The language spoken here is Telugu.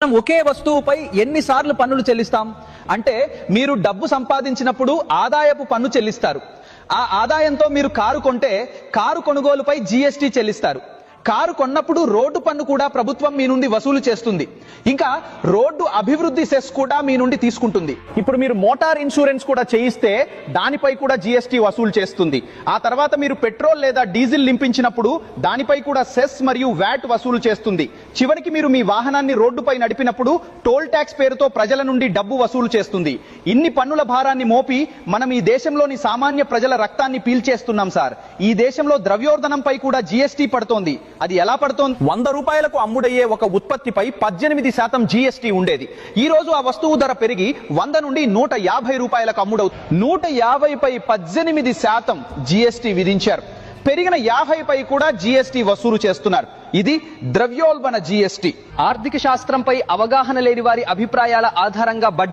మనం ఒకే వస్తువుపై ఎన్నిసార్లు పన్నులు చెల్లిస్తాం అంటే మీరు డబ్బు సంపాదించినప్పుడు ఆదాయపు పన్ను చెల్లిస్తారు. ఆ ఆదాయంతో మీరు కారు కొంటే కారు కొనుగోలుపై జీఎస్టీ చెల్లిస్తారు. కారు కొన్నప్పుడు రోడ్డు పన్ను కూడా ప్రభుత్వం మీ నుండి వసూలు చేస్తుంది. ఇంకా రోడ్డు అభివృద్ధి సెస్ కూడా మీ నుండి తీసుకుంటుంది. ఇప్పుడు మీరు మోటార్ ఇన్సూరెన్స్ కూడా చేయిస్తే దానిపై కూడా జీఎస్టీ వసూలు చేస్తుంది. ఆ తర్వాత మీరు పెట్రోల్ లేదా డీజిల్ నింపించినప్పుడు దానిపై కూడా సెస్ మరియు వ్యాట్ వసూలు చేస్తుంది. చివరికి మీరు మీ వాహనాన్ని రోడ్డుపై నడిపినప్పుడు టోల్ ట్యాక్స్ పేరుతో ప్రజల నుండి డబ్బు వసూలు చేస్తుంది. ఇన్ని పన్నుల భారాన్ని మోపి మనం ఈ దేశంలోని సామాన్య ప్రజల రక్తాన్ని పీల్చేస్తున్నాం సార్. ఈ దేశంలో ద్రవ్యోల్బణంపై కూడా జీఎస్టీ పడుతోంది. అది ఎలా పడుతోంది? 100 రూపాయలకు అమ్ముడయ్యే ఒక ఉత్పత్తిపై 18% జీఎస్టీ ఉండేది. ఈ రోజు ఆ వస్తువు ధర పెరిగి 100 నుండి 150 రూపాయలకు అమ్ముడవుతుంది. 150 పై 18% జీఎస్టీ విధించారు. పెరిగిన 50 పై కూడా జీఎస్టీ వసూలు చేస్తున్నారు. ఇది ద్రవ్యోల్బణ జీఎస్టీ. ఆర్థిక శాస్త్రంపై అవగాహన లేని వారి అభిప్రాయాల ఆధారంగా